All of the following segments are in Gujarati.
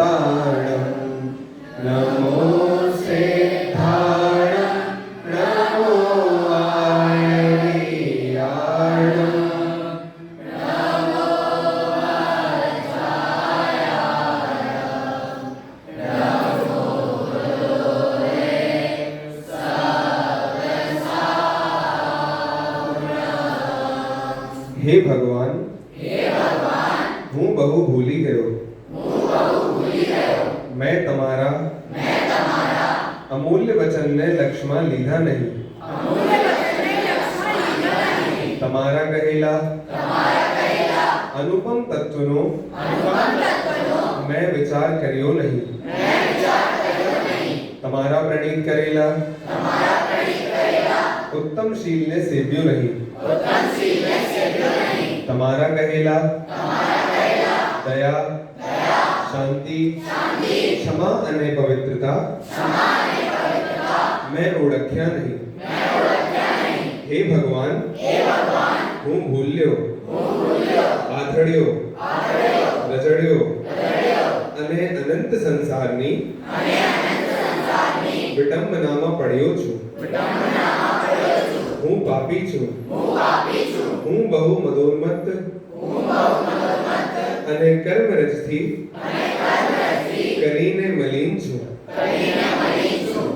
संताणं नमो सिद्धाणं नमो आयर्याणं नमो वज्रायाणं नमो गुरुवे सर्वसारं। हे भगवान, હું બહુ ભૂલી ગયો। मैं તમારા અમૂલ્ય વચનને લક્ષ્યમાં લીધા નહીં। તમારા કહેલા અનુપમ તત્વનો મેં વિચાર કર્યો નહીં। તમારા પ્રણીત કરેલા ઉત્તમ શીલને સેવ્યો નહીં। તમારા કહેલા दया, शांति, क्षमा अने पवित्रता मैं ओळख्या नहीं। हे भगवान, हूँ भूल्यो, आथड़्यो, रजड़्यो अने अनंत संसारनी विडंबनामां पड्यो छुं। हूँ पापी छुं। हूँ बहु मदोन्मत्त અને કર્મરજથી કરીને મલિન છું।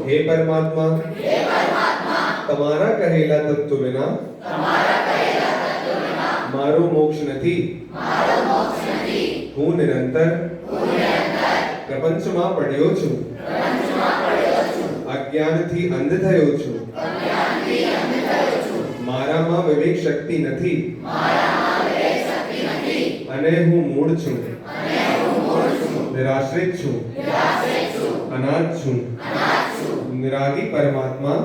હે પરમાત્મા, તમારા કહેલા તત્વ વિના મારો મોક્ષ નથી। હું નિરંતર પ્રપંચમાં પડ્યો છું। અજ્ઞાનથી અંધ થયો છું। મારામાં વિવેક શક્તિ નથી અને હું મૂળ છું। નિરાશ્રિત છું। અનાથ છું। નિરાગી પરમાત્મા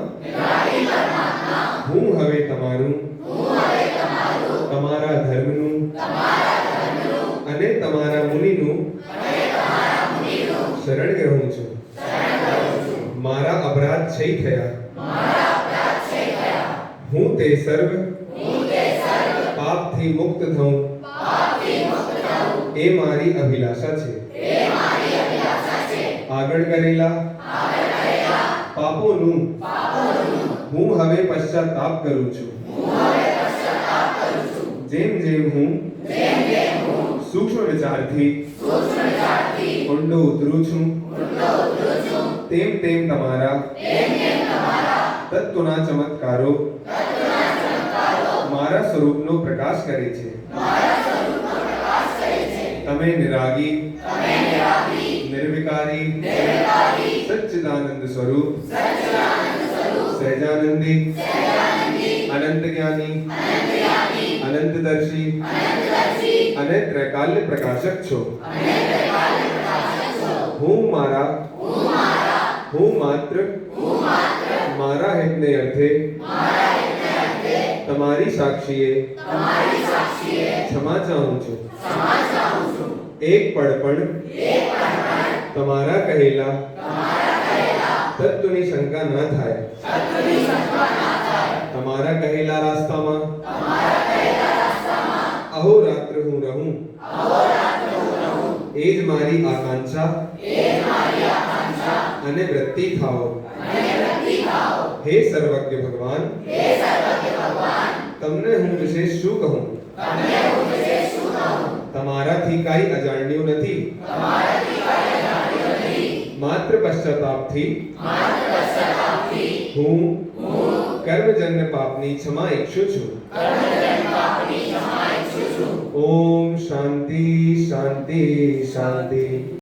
હું હવે તમારું, તમારા ધર્મનું અને તમારા મુનિનું શરણ ગ્રહણ છું। મારા અપરાધ ક્ષય થયા। હું તે સર્વ પાપથી મુક્ત થઉં એ મારી અભિલાષા છે। આગળ કરેલા પાપોનું હું હવે પશ્ચાતાપ કરું છું। જેમ જેમ હું સૂક્ષ્મ વિચારથી ઊંડો ઉતરું છું તેમ તેમ તમારા તત્વના ચમત્કારો મારા સ્વરૂપનો પ્રકાશ કરે છે। તમે નિરાગી, निर्विकारी, सच्चिदानंद स्वरूप, सहजानंदी, अनंत ज्ञानी, अनंतदर्शी અને ત્રૈકાલ્ય પ્રકાશક છો। હું માત્ર મારા હિતને અર્થે તમારી સાક્ષીએ ક્ષમા ચાહું છું। એક પળ પણ તમારા કહેલા તત્વની શંકા ન થાય। તમારા કહેલા રાસ્તામાં અહોરાત્ર હું રહું એ જ મારી આકાંક્ષા અને વૃત્તિ થાઓ। હે સર્વજ્ઞ ભગવાન, તમને હું વિશેષ શું કહું? તમારાથી કાંઈ અજાણ્યું નથી। માત્ર પશ્ચાતાપથી હું કર્મજન્ય પાપની ક્ષમા ઈચ્છું છું। ઓમ શાંતિ શાંતિ શાંતિ।